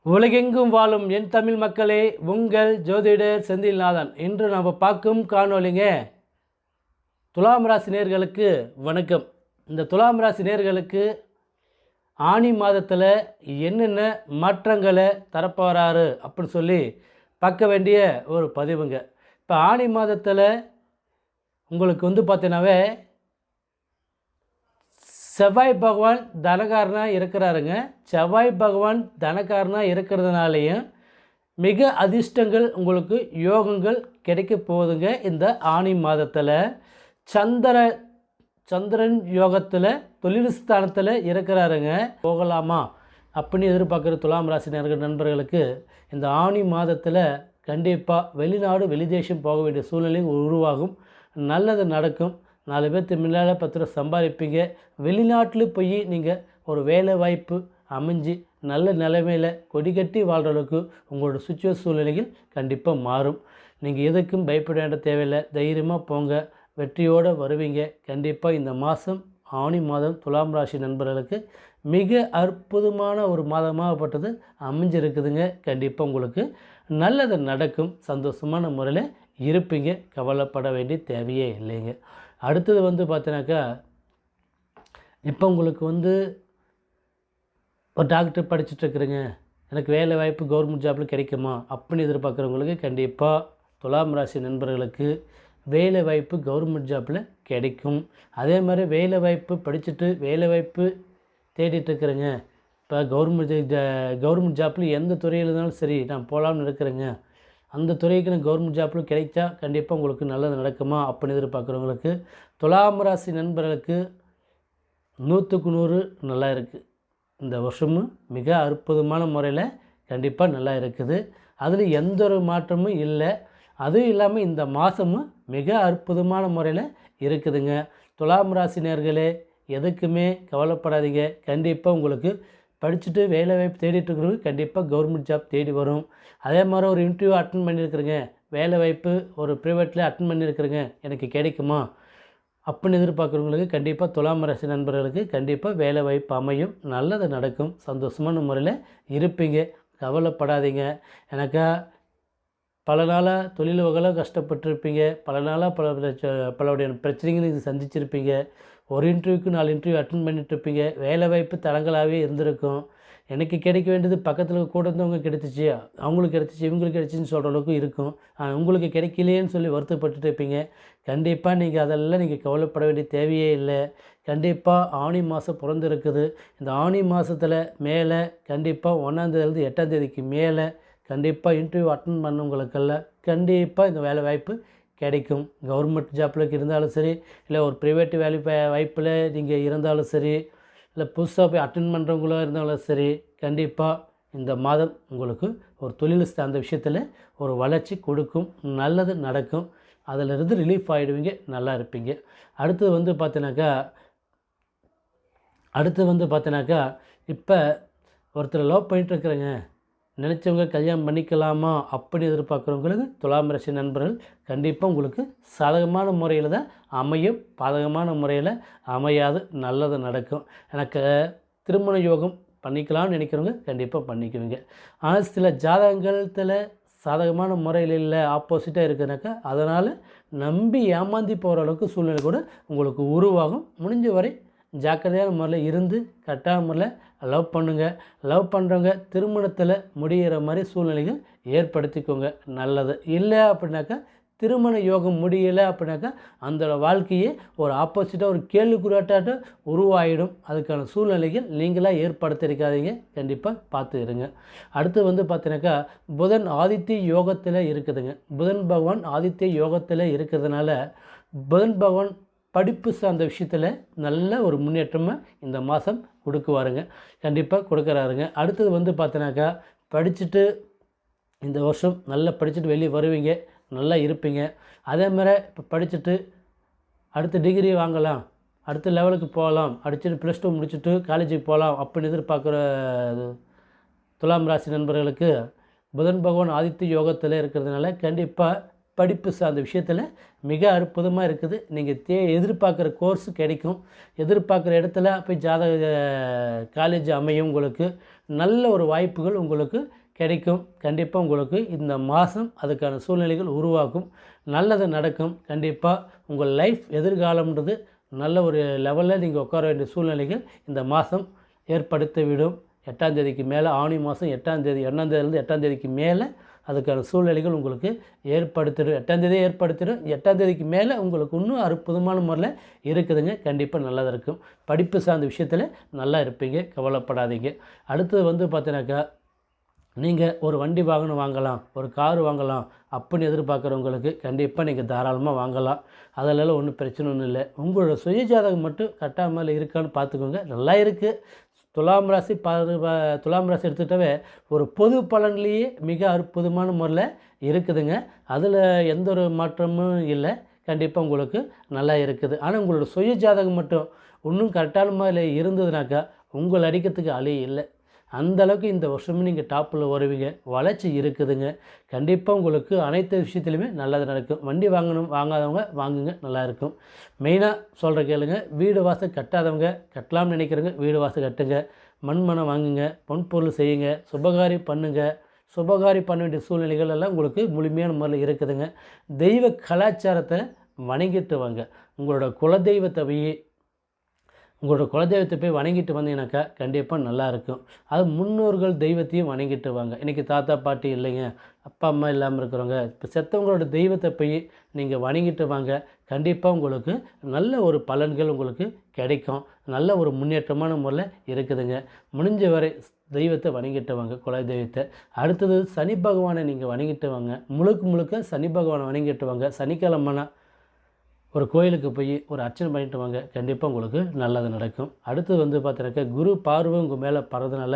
உலகெங்கும் வாழும் என் தமிழ் மக்களே, உங்கள் ஜோதிடர் செந்தில்நாதன். இன்று நம்ம பார்க்கும் காணொலிங்க துலாம் ராசி நேயர்களுக்கு வணக்கம். இந்த துலாம் ராசி நேயர்களுக்கு ஆனி மாதத்தில் என்னென்ன மாற்றங்களை தரப்போகிறாரு அப்படின்னு சொல்லி பார்க்க வேண்டிய ஒரு பதிவுங்க. இப்போ ஆனி மாதத்தில் உங்களுக்கு பார்த்தீங்கன்னாவே செவ்வாய் பகவான் தனகாரனாக இருக்கிறாருங்க. செவ்வாய் பகவான் தனகாரனாக இருக்கிறதுனாலையும் மிக அதிர்ஷ்டங்கள் உங்களுக்கு யோகங்கள் கிடைக்க போகுதுங்க. இந்த ஆனி மாதத்தில் சந்திரன் யோகத்தில் தொழில் ஸ்தானத்தில் இருக்கிறாருங்க. போகலாமா அப்படின்னு எதிர்பார்க்குற துலாம் ராசி நண்பர்களுக்கு இந்த ஆனி மாதத்தில் கண்டிப்பாக வெளிநாடு வெளிதேசம் போக வேண்டிய சூழ்நிலை உருவாகும். நல்லது நடக்கும். 4 பேர்த்து முன்னால் 10 ரூபா சம்பாதிப்பீங்க. வெளிநாட்டில் போய் நீங்கள் ஒரு வேலை வாய்ப்பு அமைஞ்சு நல்ல நிலைமையில் கொடி கட்டி வாழ்கிற அளவுக்கு உங்களோட சூழ்நிலைகள் கண்டிப்பாக மாறும். நீங்கள் எதுக்கும் பயப்பட வேண்டிய தேவையில்லை. தைரியமாக போங்க, வெற்றியோடு வருவீங்க. கண்டிப்பாக இந்த மாதம் ஆனி மாதம் துலாம் ராசி நண்பர்களுக்கு மிக அற்புதமான ஒரு மாதமாகப்பட்டது அமைஞ்சிருக்குதுங்க. கண்டிப்பாக உங்களுக்கு நல்லது நடக்கும். சந்தோஷமான முறையில் இருப்பீங்க. கவலைப்பட வேண்டிய தேவையே இல்லைங்க. அடுத்தது பார்த்தீங்கன்னாக்கா, இப்போ உங்களுக்கு ஒரு டாக்டர் படிச்சுட்ருக்குறேங்க, எனக்கு வேலை வாய்ப்பு கவர்மெண்ட் ஜாப்பில் கிடைக்குமா அப்படின்னு எதிர்பார்க்குறவங்களுக்கு கண்டிப்பாக துலாம் ராசி நண்பர்களுக்கு வேலை வாய்ப்பு கவர்மெண்ட் ஜாப்பில் கிடைக்கும். அதே மாதிரி வேலை வாய்ப்பு படிச்சுட்டு வேலை வாய்ப்பு தேடிட்டுருக்குறேங்க. இப்போ கவர்மெண்ட் ஜாப்பில் எந்த துறையில் இருந்தாலும் சரி நான் போகலான்னு இருக்கிறேங்க, அந்த துறைக்கு நான் கவர்மெண்ட் ஜாப்பில் கிடைச்சா கண்டிப்பாக உங்களுக்கு நல்லது நடக்குமா அப்படின்னு எதிர்பார்க்குறவங்களுக்கு துலாம் ராசி நண்பர்களுக்கு 100க்கு 100 நல்லா இருக்குது. இந்த வருஷமும் மிக அற்புதமான முறையில் கண்டிப்பாக நல்லா இருக்குது. அதில் எந்த ஒரு மாற்றமும் இல்லை. அதுவும் இல்லாமல் இந்த மாதமும் மிக அற்புதமான முறையில் இருக்குதுங்க. துலாம் ராசி நேயர்களே, எதுக்குமே கவலைப்படாதீங்க. கண்டிப்பாக உங்களுக்கு படிச்சுட்டு வேலை வாய்ப்பு தேடிட்டுருக்குறவங்க கண்டிப்பாக கவர்மெண்ட் ஜாப் தேடி வரும். அதே மாதிரி ஒரு இன்டர்வியூ அட்டன் பண்ணியிருக்கிறேங்க, வேலை வாய்ப்பு ஒரு ப்ரைவேட்டில் அட்டன் பண்ணியிருக்கிறேங்க, எனக்கு கிடைக்குமா அப்படின்னு எதிர்பார்க்குறவங்களுக்கு கண்டிப்பாக துலாம் ராசி நண்பர்களுக்கு கண்டிப்பாக வேலை வாய்ப்பு அமையும். நல்லது நடக்கும். சந்தோஷமான முறையில் இருப்பீங்க. கவலைப்படாதீங்க. எனக்கா பல நாளாக தொழில் வகையில் கஷ்டப்பட்டுருப்பீங்க. பல நாளாக பலவுடைய பிரச்சனைகளை சந்திச்சிருப்பீங்க. ஒரு இன்டர்வியூக்கு 4 இன்டர்வியூ அட்டன் பண்ணிட்டுருப்பீங்க. வேலை வாய்ப்பு தடங்களாகவே இருந்திருக்கும். எனக்கு கிடைக்க வேண்டியது பக்கத்தில் கூட இருந்தவங்க கிடைச்சிச்சு, அவங்களுக்கு கிடைச்சிச்சு, இவங்களுக்கு கிடைச்சின்னு சொல்கிற அளவுக்கு இருக்கும். உங்களுக்கு கிடைக்கலையேன்னு சொல்லி வருத்தப்பட்டுட்டு இருப்பீங்க. கண்டிப்பாக நீங்கள் கவலைப்பட வேண்டிய தேவையே இல்லை. கண்டிப்பாக ஆனி மாதம் பிறந்திருக்குது. இந்த ஆனி மாதத்தில் மேலே கண்டிப்பாக 1ஆந்தேதிலேருந்து 8ஆந்தேதிக்கு மேலே கண்டிப்பாக இன்டர்வியூ அட்டன் பண்ணவங்களுக்கெல்லாம் கண்டிப்பாக இந்த வேலை வாய்ப்பு கிடைக்கும். கவர்மெண்ட் ஜாப்பில் இருந்தாலும் சரி, இல்லை ஒரு ப்ரைவேட் வேலை வாய்ப்பில் நீங்கள் இருந்தாலும் சரி, இல்லை புதுசாக போய் அட்டன் பண்ணுறவங்களோ இருந்தாலும் சரி, கண்டிப்பாக இந்த மாதம் உங்களுக்கு ஒரு தொழில் சார்ந்த விஷயத்தில் ஒரு வளர்ச்சி கொடுக்கும். நல்லது நடக்கும். அதிலிருந்து ரிலீஃப் ஆகிடுவீங்க. நல்லா இருப்பீங்க. அடுத்தது பார்த்தீங்கன்னாக்கா இப்போ ஒருத்தர் லவ் பண்ணிட்டுருக்குறேங்க, நினச்சவங்க கல்யாணம் பண்ணிக்கலாமா அப்படி எதிர்பார்க்குறவங்களுக்கு துலாம் ராசி நண்பர்கள் கண்டிப்பாக உங்களுக்கு சாதகமான முறையில் தான் அமையும். பாதகமான முறையில் அமையாது. நல்லது நடக்கும். எனக்கு திருமண யோகம் பண்ணிக்கலாம்னு நினைக்கிறவங்க கண்டிப்பாக பண்ணிக்குவீங்க. ஆனால் சில ஜாதகத்தில் சாதகமான முறையில் இல்லை, ஆப்போசிட்டாக இருக்குதுனாக்கா அதனால் நம்பி ஏமாந்தி போகிற அளவுக்கு சூழ்நிலை கூட உங்களுக்கு உருவாகும். முடிஞ்ச வரை ஜாக்கிரதையான முறையில் இருந்து கரெக்டான முறையில் லவ் பண்ணுங்கள். லவ் பண்ணுறவங்க திருமணத்தில் முடிகிற மாதிரி சூழ்நிலைகள் ஏற்படுத்திக்கோங்க. நல்லது. இல்லை அப்படின்னாக்கா திருமண யோகம் முடியலை அப்படின்னாக்கா அந்த வாழ்க்கையே ஒரு ஆப்போசிட்டாக ஒரு கேள்விக்குறியாட்டாட்ட உருவாகிடும். அதுக்கான சூழ்நிலைகள் நீங்களாக ஏற்படுத்திருக்காதீங்க. கண்டிப்பாக பார்த்து இருங்க. அடுத்து பார்த்தீங்கன்னாக்கா புதன் ஆதித்ய யோகத்தில் இருக்குதுங்க. புதன் பகவான் ஆதித்ய யோகத்தில் இருக்கிறதுனால புதன் பகவான் படிப்பு சார்ந்த விஷயத்தில் நல்ல ஒரு முன்னேற்றமாக இந்த மாதம் கொடுக்குவாருங்க. கண்டிப்பாக கொடுக்குறாருங்க. அடுத்தது பார்த்தீங்கன்னாக்கா படிச்சுட்டு இந்த வருஷம் நல்லா படிச்சுட்டு வெளியே வருவீங்க. நல்லா இருப்பீங்க. அதே மாதிரி இப்போ படிச்சுட்டு அடுத்த டிகிரி வாங்கலாம், அடுத்த லெவலுக்கு போகலாம், படிச்சுட்டு +2 முடிச்சுட்டு காலேஜுக்கு போகலாம் அப்படின்னு எதிர்பார்க்குற துலாம் ராசி நண்பர்களுக்கு புதன் பகவான் ஆதித்ய யோகத்தில் இருக்கிறதுனால கண்டிப்பாக படிப்பு சார்ந்த விஷயத்தில் மிக அற்புதமாக இருக்குது. நீங்கள் எதிர்பார்க்குற கோர்ஸ் கிடைக்கும். எதிர்பார்க்குற இடத்துல போய் காலேஜ் அமையும். உங்களுக்கு நல்ல ஒரு வாய்ப்புகள் உங்களுக்கு கிடைக்கும். கண்டிப்பாக உங்களுக்கு இந்த மாதம் அதுக்கான சூழ்நிலைகள் உருவாக்கும். நல்லது நடக்கும். கண்டிப்பாக உங்கள் லைஃப் எதிர்காலம்ன்றது நல்ல ஒரு லெவலில் நீங்கள் உட்கார வேண்டிய சூழ்நிலைகள் இந்த மாதம் ஏற்படுத்திவிடும். 8ஆம் தேதிக்கு மேலே, ஆனி மாதம் 8ஆம் தேதி, 1ஆம் தேதியிலேருந்து 8ஆம் தேதிக்கு மேலே அதுக்கான சூழ்நிலைகள் உங்களுக்கு ஏற்படுத்திடும். 8ஆம் தேதியே ஏற்படுத்திடும். 8ஆம் தேதிக்கு மேலே உங்களுக்கு இன்னும் அற்புதமான முறையில் இருக்குதுங்க. கண்டிப்பாக நல்லதாக இருக்கும். படிப்பு சார்ந்த விஷயத்தில் நல்லா இருப்பீங்க, கவலைப்படாதீங்க. அடுத்தது பார்த்தீங்கன்னாக்கா, நீங்கள் ஒரு வண்டி வாகனம் வாங்கலாம், ஒரு கார் வாங்கலாம் அப்படின்னு எதிர்பார்க்குறவங்களுக்கு கண்டிப்பாக நீங்கள் தாராளமாக வாங்கலாம். அதிலெல்லாம் ஒன்றும் பிரச்சனை ஒன்றும் இல்லை. உங்களோட சுயஜாதகம் மட்டும் கட்டாமல் இருக்கான்னு பார்த்துக்கோங்க. நல்லா இருக்குது. துலாம் ராசி துலாம் ராசி எடுத்துக்கிட்டாவே ஒரு பொது பலன்லேயே மிக அற்புதமான முறையில் இருக்குதுங்க. அதில் எந்த ஒரு மாற்றமும் இல்லை. கண்டிப்பாக உங்களுக்கு நல்லா இருக்குது. ஆனால் உங்களோட சுயஜாதகம் மட்டும் இன்னும் கரெக்டான முறையில் இருந்ததுனாக்கா உங்களை அடிக்கிறதுக்கு ஆளே இல்லை. அந்தளவுக்கு இந்த வருஷமும் நீங்கள் டாப்பில் வருவீங்க. வளர்ச்சி இருக்குதுங்க. கண்டிப்பாக உங்களுக்கு அனைத்து விஷயத்துலையுமே நல்லது நடக்கும். வண்டி வாங்காதவங்க வாங்குங்க, நல்லாயிருக்கும். மெயினாக சொல்கிற கேளுங்க. வீடு வாசல் கட்டாதவங்க, கட்டலாம்னு நினைக்கிறவங்க வீடு வாசல் கட்டுங்க. மண்மனம் வாங்குங்க, பொன்பொருள் செய்யுங்க, சுபகாரி பண்ணுங்கள். சுபகாரி பண்ண வேண்டிய சூழ்நிலைகள் எல்லாம் உங்களுக்கு முழுமையான முறையில் இருக்குதுங்க. தெய்வ கலாச்சாரத்தை வணங்கிட்டு வாங்க. உங்களோட குலதெய்வத்தை போய் வணங்கிட்டு வந்தீங்கன்னாக்கா கண்டிப்பாக நல்லாயிருக்கும். அது முன்னோர்கள் தெய்வத்தையும் வணங்கிட்டு வாங்க. இன்றைக்கி தாத்தா பாட்டி இல்லைங்க, அப்பா அம்மா இல்லாமல் இருக்கிறவங்க, இப்போ செத்தவங்களோட தெய்வத்தை போய் நீங்கள் வணங்கிட்டு வாங்க. கண்டிப்பாக உங்களுக்கு நல்ல ஒரு பலன்கள் உங்களுக்கு கிடைக்கும். நல்ல ஒரு முன்னேற்றமான முறையில் இருக்குதுங்க. முடிஞ்ச வரை தெய்வத்தை வணங்கிட்டு வாங்க, குல தெய்வத்தை. அடுத்தது சனி பகவானை நீங்கள் வணங்கிட்டு வாங்க. முழுக்க சனி பகவானை வணங்கிட்டு வாங்க. சனிக்கிழமைனா ஒரு கோயிலுக்கு போய் ஒரு அர்ச்சனை பண்ணிட்டு வாங்க. கண்டிப்பாக உங்களுக்கு நல்லது நடக்கும். அடுத்தது பார்த்தீங்கன்னாக்கா, குரு பார்வை உங்கள் மேலே படுறதுனால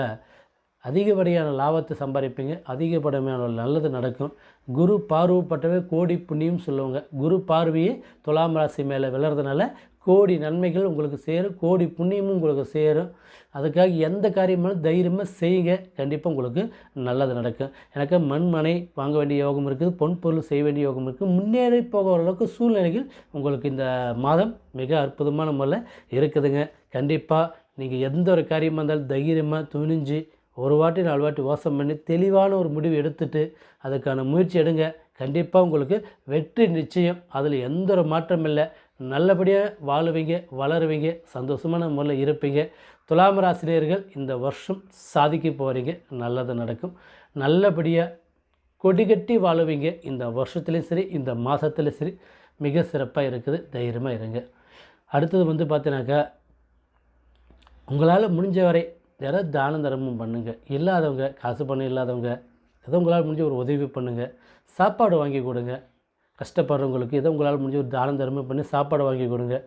அதிகப்படியான லாபத்தை சம்பாதிப்பீங்க. அதிகப்படியான நல்லது நடக்கும். குரு பார்வைப்பட்டவே கோடி புண்ணியம் சொல்லுவாங்க. குரு பார்வையே துலாம் ராசி மேலே விழுறதுனால கோடி நன்மைகள் உங்களுக்கு சேரும், கோடி புண்ணியமும் உங்களுக்கு சேரும். அதுக்காக எந்த காரியமாலும் தைரியமாக செய்யுங்க. கண்டிப்பாக உங்களுக்கு நல்லது நடக்கும். எனக்கு மனை வாங்க வேண்டிய யோகம் இருக்குது, பொன்பொருள் செய்ய வேண்டிய யோகம் இருக்குது. முன்னேறி போகிற அளவுக்கு சூழ்நிலைகள் உங்களுக்கு இந்த மாதம் மிக அற்புதமான முறையில் இருக்குதுங்க. கண்டிப்பாக நீங்கள் எந்த ஒரு காரியமாக இருந்தாலும் தைரியமாக துணிஞ்சு ஒரு வாட்டி 4 வாட்டி யோசனை பண்ணி தெளிவான ஒரு முடிவு எடுத்துகிட்டு அதுக்கான முயற்சி எடுங்க. கண்டிப்பாக உங்களுக்கு வெற்றி நிச்சயம். அதில் எந்த ஒரு மாற்றம் இல்லை. நல்லபடியாக வாழுவீங்க, வளருவீங்க, சந்தோஷமான முறையில் இருப்பீங்க. துலாம் ராசினியர்கள் இந்த வருஷம் சாதிக்க போகிறீங்க. நல்லது நடக்கும். நல்லபடியாக கொடிகட்டி வாழுவீங்க. இந்த வருஷத்துலேயும் சரி, இந்த மாதத்துலேயும் சரி மிக சிறப்பாக இருக்குது. தைரியமாக இருங்க. அடுத்தது பார்த்தீங்கன்னாக்கா, உங்களால் முடிஞ்ச வரை யாராவது தான தர்மம் பண்ணுங்கள். இல்லாதவங்க, காசு பணம் இல்லாதவங்க ஏதோ உங்களால் முடிஞ்ச ஒரு உதவி பண்ணுங்கள். சாப்பாடு வாங்கி கொடுங்க. கஷ்டப்படுறவங்களுக்கு ஏதோ உங்களால் முடிஞ்ச ஒரு தான தர்மம் பண்ணி சாப்பாடு வாங்கி கொடுங்க.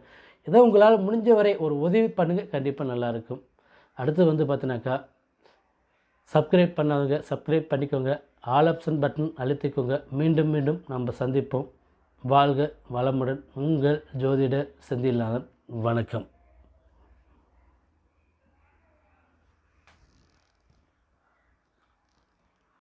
ஏதோ உங்களால் முடிஞ்ச வரை ஒரு உதவி பண்ணுங்கள். கண்டிப்பாக நல்லாயிருக்கும். அடுத்து பார்த்தீங்கன்னாக்கா, சப்ஸ்கிரைப் பண்ணாதவங்க சப்ஸ்கிரைப் பண்ணிக்கோங்க. ஆல் ஆப்ஷன் பட்டன் அழுத்திக்கோங்க. மீண்டும் நம்ம சந்திப்போம். வாழ்க வளமுடன். உங்கள் ஜோதிடர் செந்தில்நாதன். வணக்கம்.